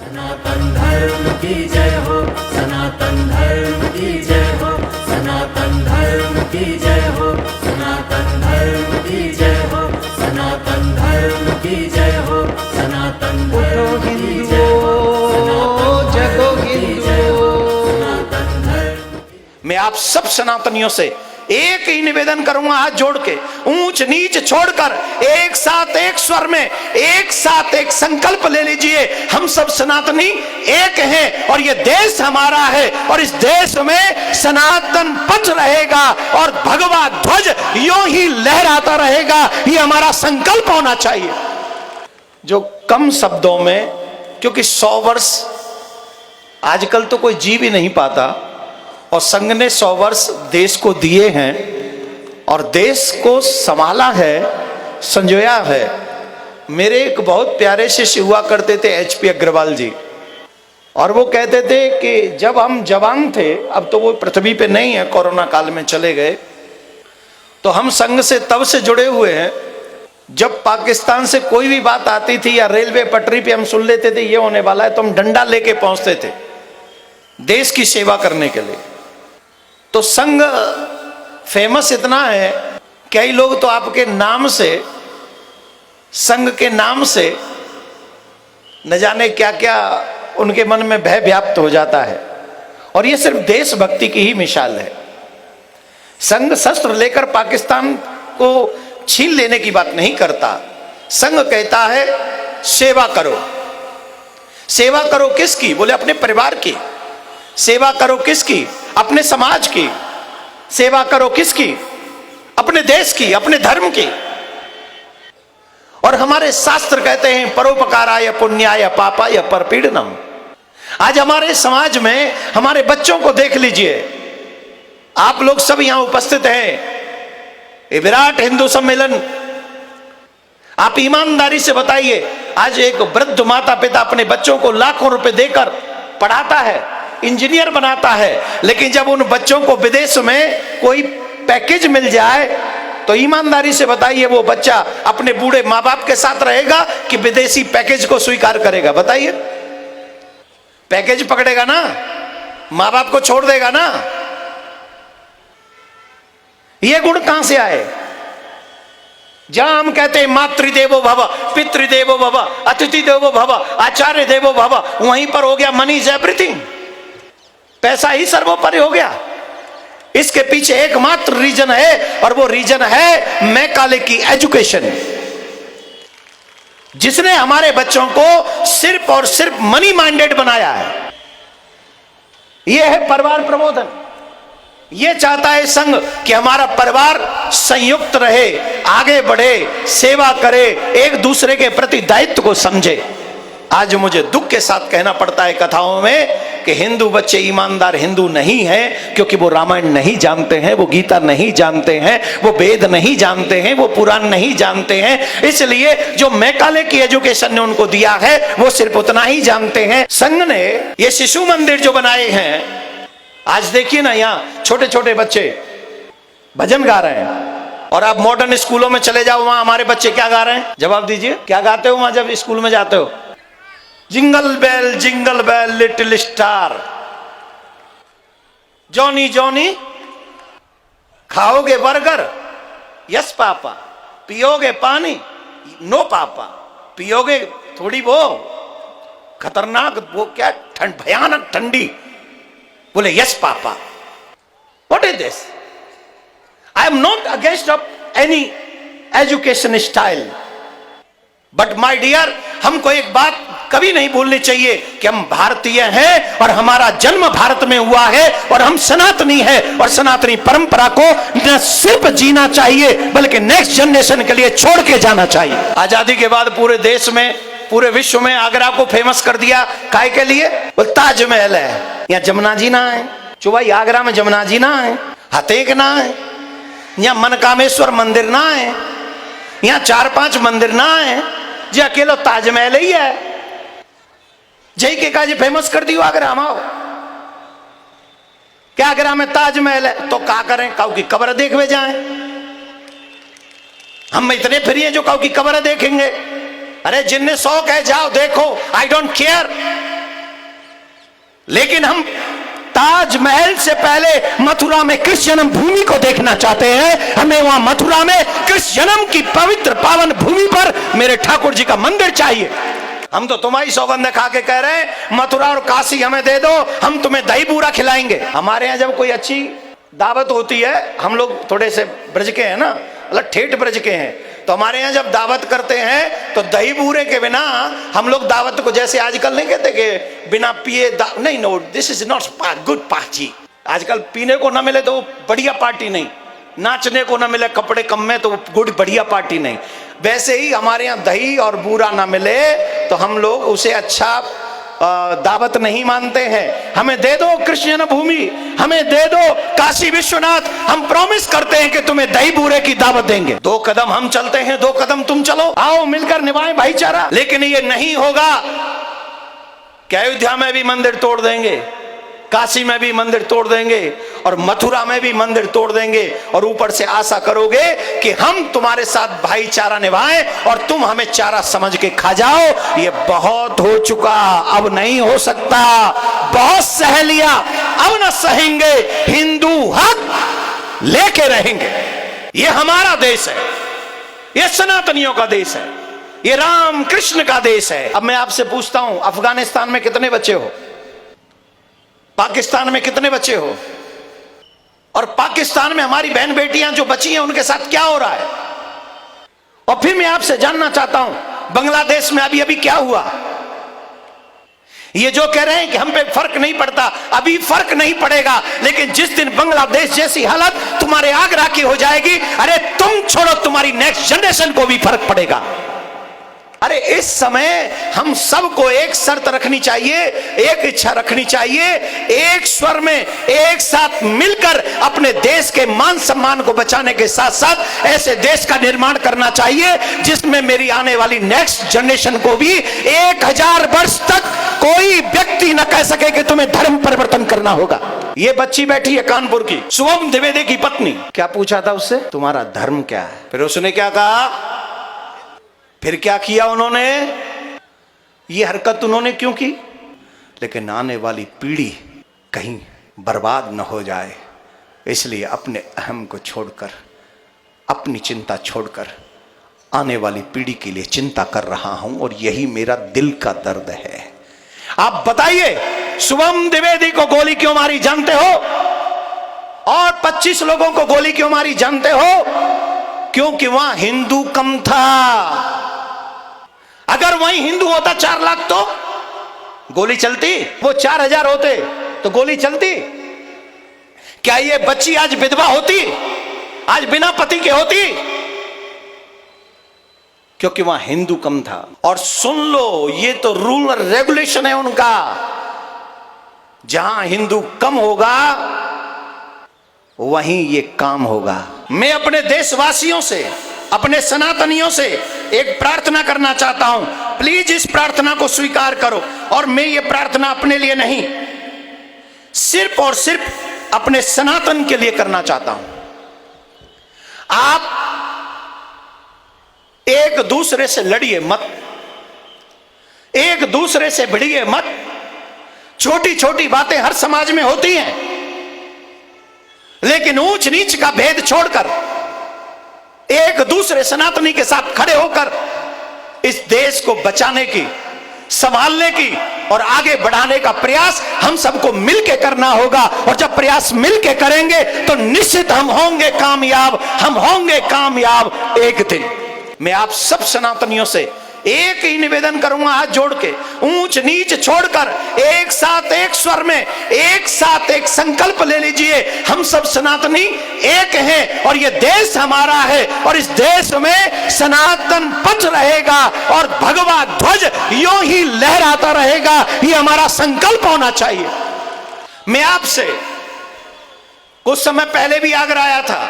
सनातन धर्म की जय हो, सनातन धर्म की जय हो, सनातन धर्म की जय हो, सनातन धर्म की जय हो, सनातन धर्म की जय हो, सनातन धर्म की जय हो, जगो हिंदुओं। सनातन धर्म। मैं आप सब सनातनियों से एक ही निवेदन करूंगा, हाथ जोड़ के, ऊंच नीच छोड़कर एक साथ एक स्वर में एक साथ एक संकल्प ले लीजिए। हम सब सनातनी एक हैं और ये देश हमारा है और इस देश में सनातन पथ रहेगा और भगवा ध्वज यूं ही लहराता रहेगा। ये हमारा संकल्प होना चाहिए। जो कम शब्दों में, क्योंकि 100 वर्ष आजकल तो कोई जी भी नहीं पाता और संघ ने 100 वर्ष देश को दिए हैं और देश को संभाला है, संजोया है। मेरे एक बहुत प्यारे शिष्य हुआ करते थे HP अग्रवाल जी, और वो कहते थे कि जब हम जवान थे, अब तो वो पृथ्वी पे नहीं है, कोरोना काल में चले गए, तो हम संघ से तब से जुड़े हुए हैं जब पाकिस्तान से कोई भी बात आती थी या रेलवे पटरी पे हम सुन लेते थे ये होने वाला है, तो हम डंडा लेके पहुंचते थे देश की सेवा करने के लिए। तो संघ फेमस इतना है, कई लोग तो आपके नाम से, संघ के नाम से न जाने क्या क्या उनके मन में भय व्याप्त हो जाता है। और ये सिर्फ देशभक्ति की ही मिसाल है। संघ शस्त्र लेकर पाकिस्तान को छीन लेने की बात नहीं करता। संघ कहता है सेवा करो। सेवा करो किसकी? बोले अपने परिवार की। सेवा करो किसकी? अपने समाज की। सेवा करो किसकी? अपने देश की, अपने धर्म की। और हमारे शास्त्र कहते हैं परोपकाराय पुण्याय पापाय परपीड़नम। आज हमारे समाज में हमारे बच्चों को देख लीजिए, आप लोग सब यहां उपस्थित हैं, ये विराट हिंदू सम्मेलन, आप ईमानदारी से बताइए, आज एक वृद्ध माता पिता अपने बच्चों को लाखों रुपए देकर पढ़ाता है, इंजीनियर बनाता है, लेकिन जब उन बच्चों को विदेश में कोई पैकेज मिल जाए तो ईमानदारी से बताइए वो बच्चा अपने बूढ़े माँ बाप के साथ रहेगा कि विदेशी पैकेज को स्वीकार करेगा? बताइए। पैकेज पकड़ेगा ना, माँ बाप को छोड़ देगा ना। ये गुण कहां से आए? जहां हम कहते हैं मातृदेवो भव, पितृदेवो भव, अतिथि देवो भव, आचार्य देवो भव, वहीं पर हो गया मनी इज एवरीथिंग, पैसा ही सर्वोपरि हो गया। इसके पीछे एकमात्र रीजन है और वो रीजन है मैकाले की एजुकेशन, जिसने हमारे बच्चों को सिर्फ और सिर्फ मनी माइंडेड बनाया है। यह है परिवार प्रबोधन। ये चाहता है संघ कि हमारा परिवार संयुक्त रहे, आगे बढ़े, सेवा करे, एक दूसरे के प्रति दायित्व को समझे। आज मुझे दुख के साथ कहना पड़ता है कथाओं में कि हिंदू बच्चे ईमानदार हिंदू नहीं हैं, क्योंकि वो रामायण नहीं जानते हैं, वो गीता नहीं जानते हैं, वो वेद नहीं जानते हैं, वो पुराण नहीं जानते हैं। इसलिए जो मैकाले की एजुकेशन ने उनको दिया है वो सिर्फ उतना ही जानते हैं। संघ ने ये शिशु मंदिर जो बनाए हैं, आज देखिए ना, यहाँ छोटे छोटे बच्चे भजन गा रहे हैं, और आप मॉडर्न स्कूलों में चले जाओ, वहां हमारे बच्चे क्या गा रहे हैं? जवाब दीजिए, क्या गाते हो वहां जब स्कूल में जाते हो? Jingle bell little star, Johnny Johnny खाओगे बर्गर, यस पापा, पियोगे पानी, नो पापा, पियोगे थोड़ी वो खतरनाक, वो क्या भयानक ठंडी, बोले yes papa. What is this? I am not against of any education style, but my dear, हमको एक बात कभी नहीं भूलनी चाहिए कि हम भारतीय हैं और हमारा जन्म भारत में हुआ है और हम सनातनी हैं, और सनातनी परंपरा को न सिर्फ जीना चाहिए बल्कि नेक्स्ट जनरेशन के लिए छोड़ के जाना चाहिए। आजादी के बाद पूरे देश में, पूरे विश्व में आगरा को फेमस कर दिया। काय के लिए? वो ताजमहल है, यहाँ जमुना जी ना है, चुवाई आगरा में जमुना जी ना है, हतेक ना है, यहाँ मनकामेश्वर मंदिर ना है, यहाँ 4-5 मंदिर ना है, जी अकेला ताजमहल ही है। जय के काज फेमस कर दियो आगरा में। क्या आगरा में ताजमहल है तो क्या करें? काऊ की कब्र देखवे जाएं। हम इतने फ्री हैं जो काऊ की कब्र देखेंगे? अरे जिन्हें शौक है जाओ देखो, आई डोंट केयर। लेकिन हम ताजमहल से पहले मथुरा में कृष्ण जन्म भूमि को देखना चाहते हैं। हमें वहां मथुरा में कृष्ण जन्म की पवित्र पावन भूमि पर मेरे ठाकुर जी का मंदिर चाहिए। हम तो तुम्हारी सौगंध खा के कह रहे हैं मथुरा और काशी हमें दे दो, हम तुम्हें दही बूरा खिलाएंगे। हमारे यहाँ जब कोई अच्छी दावत होती है, हम लोग थोड़े से ब्रज के हैं ना, मतलब ठेठ ब्रज के हैं, तो हमारे यहाँ जब दावत करते हैं तो दही बूरे के बिना हम लोग दावत को, जैसे आजकल नहीं कहते कि बिना पिए नहीं, no this is not good party. आजकल पीने को ना मिले तो बढ़िया पार्टी नहीं, नाचने को ना मिले कपड़े कम में तो गुड बढ़िया पार्टी नहीं। वैसे ही हमारे यहाँ दही और बूरा ना मिले तो हम लोग उसे अच्छा दावत नहीं मानते हैं। हमें दे दो कृष्ण जन्म भूमि, हमें दे दो काशी विश्वनाथ, हम प्रॉमिस करते हैं कि तुम्हें दही बूरे की दावत देंगे। 2 कदम हम चलते हैं, 2 कदम तुम चलो, आओ मिलकर निभाएं भाईचारा। लेकिन ये नहीं होगा कि अयोध्या में भी मंदिर तोड़ देंगे, काशी में भी मंदिर तोड़ देंगे और मथुरा में भी मंदिर तोड़ देंगे और ऊपर से आशा करोगे कि हम तुम्हारे साथ भाईचारा निभाएं और तुम हमें चारा समझ के खा जाओ। ये बहुत हो चुका, अब नहीं हो सकता। बहुत सह लिया, अब न सहेंगे। हिंदू हक लेके रहेंगे। ये हमारा देश है, ये सनातनियों का देश है, ये राम कृष्ण का देश है। अब मैं आपसे पूछता हूं, अफगानिस्तान में कितने बच्चे हो? पाकिस्तान में कितने बच्चे हो? और पाकिस्तान में हमारी बहन बेटियां जो बची हैं उनके साथ क्या हो रहा है? और फिर मैं आपसे जानना चाहता हूं, बांग्लादेश में अभी अभी क्या हुआ? ये जो कह रहे हैं कि हम पे फर्क नहीं पड़ता, अभी फर्क नहीं पड़ेगा, लेकिन जिस दिन बांग्लादेश जैसी हालत तुम्हारे आगरा की हो जाएगी, अरे तुम छोड़ो, तुम्हारी नेक्स्ट जनरेशन को भी फर्क पड़ेगा। अरे इस समय हम सबको एक शर्त रखनी चाहिए, एक इच्छा रखनी चाहिए, एक स्वर में एक साथ मिलकर अपने देश के मान सम्मान को बचाने के साथ साथ ऐसे देश का निर्माण करना चाहिए जिसमें मेरी आने वाली नेक्स्ट जनरेशन को भी 1000 वर्ष तक कोई व्यक्ति न कह सके कि तुम्हें धर्म परिवर्तन करना होगा। ये बच्ची बैठी है कानपुर की, शुभम द्विवेदी की पत्नी। क्या पूछा था उससे? तुम्हारा धर्म क्या है? फिर उसने क्या कहा? फिर क्या किया उन्होंने? ये हरकत उन्होंने क्यों की? लेकिन आने वाली पीढ़ी कहीं बर्बाद न हो जाए, इसलिए अपने अहम को छोड़कर, अपनी चिंता छोड़कर आने वाली पीढ़ी के लिए चिंता कर रहा हूं और यही मेरा दिल का दर्द है। आप बताइए, शुभम द्विवेदी को गोली क्यों मारी जानते हो? और 25 लोगों को गोली क्यों मारी जानते हो? क्योंकि वहां हिंदू कम था। अगर वहीं हिंदू होता 4 लाख तो गोली चलती, वो 4000 होते तो गोली चलती। क्या ये बच्ची आज विधवा होती, आज बिना पति के होती? क्योंकि वहां हिंदू कम था। और सुन लो, ये तो रूल और रेगुलेशन है उनका, जहां हिंदू कम होगा वहीं ये काम होगा। मैं अपने देशवासियों से, अपने सनातनियों से एक प्रार्थना करना चाहता हूं, प्लीज इस प्रार्थना को स्वीकार करो। और मैं ये प्रार्थना अपने लिए नहीं, सिर्फ और सिर्फ अपने सनातन के लिए करना चाहता हूं। आप एक दूसरे से लड़िए मत, एक दूसरे से भिड़िए मत। छोटी छोटी बातें हर समाज में होती हैं, लेकिन ऊंच नीच का भेद छोड़कर एक दूसरे सनातनी के साथ खड़े होकर इस देश को बचाने की, संभालने की और आगे बढ़ाने का प्रयास हम सबको मिलकर करना होगा। और जब प्रयास मिलकर करेंगे तो निश्चित हम होंगे कामयाब, हम होंगे कामयाब एक दिन। मैं आप सब सनातनियों से एक ही निवेदन करूंगा, हाथ जोड़ के, ऊंच नीच छोड़कर एक साथ एक स्वर में एक साथ एक संकल्प ले लीजिए, हम सब सनातनी एक हैं और ये देश हमारा है और इस देश में सनातन पथ रहेगा और भगवा ध्वज यूं ही लहराता रहेगा। ये हमारा संकल्प होना चाहिए। मैं आपसे कुछ समय पहले भी आगरा आया था,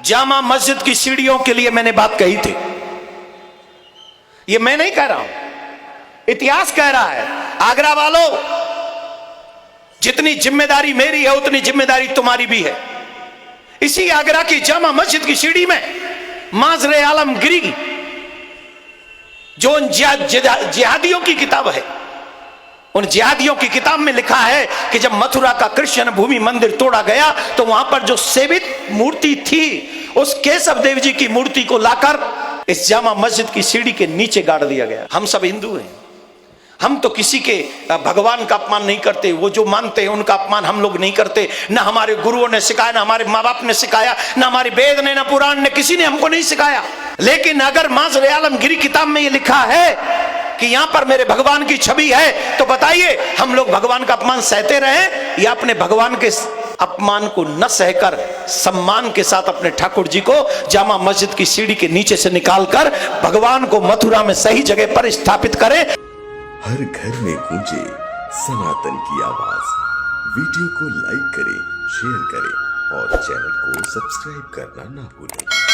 जामा मस्जिद की सीढ़ियों के लिए मैंने बात कही थी। ये मैं नहीं कह रहा हूं, इतिहास कह रहा है। आगरा वालों, जितनी जिम्मेदारी मेरी है उतनी जिम्मेदारी तुम्हारी भी है। इसी आगरा की जामा मस्जिद की सीढ़ी में माजरे आलमगिरी, जो जिहादियों की किताब है, उन जिहादियों की किताब में लिखा है कि जब मथुरा का कृष्ण भूमि मंदिर तोड़ा गया तो वहां पर जो सेवित मूर्ति थी, उस केशव देव जी की मूर्ति को लाकर इस जामा मस्जिद की सीढ़ी के नीचे गाड़ दिया गया। हम सब हिंदू हैं, हम तो किसी के भगवान का अपमान नहीं करते, वो जो मानते हैं उनका अपमान हम लोग नहीं करते। ना हमारे गुरुओं ने सिखाया, ना हमारे माँ बाप ने सिखाया, ना हमारे वेद ने, ना पुराण ने, किसी ने हमको नहीं सिखाया। लेकिन अगर माज़र आलमगीरी किताब में ये लिखा है कि यहां पर मेरे भगवान की छवि है, तो बताइए हम लोग भगवान का अपमान सहते रहे या अपने भगवान के अपमान को न सहकर सम्मान के साथ अपने ठाकुर जी को जामा मस्जिद की सीढ़ी के नीचे से निकालकर भगवान को मथुरा में सही जगह पर स्थापित करें। हर घर में गूंजे सनातन की आवाज। वीडियो को लाइक करें, शेयर करें और चैनल को सब्सक्राइब करना ना भूलें।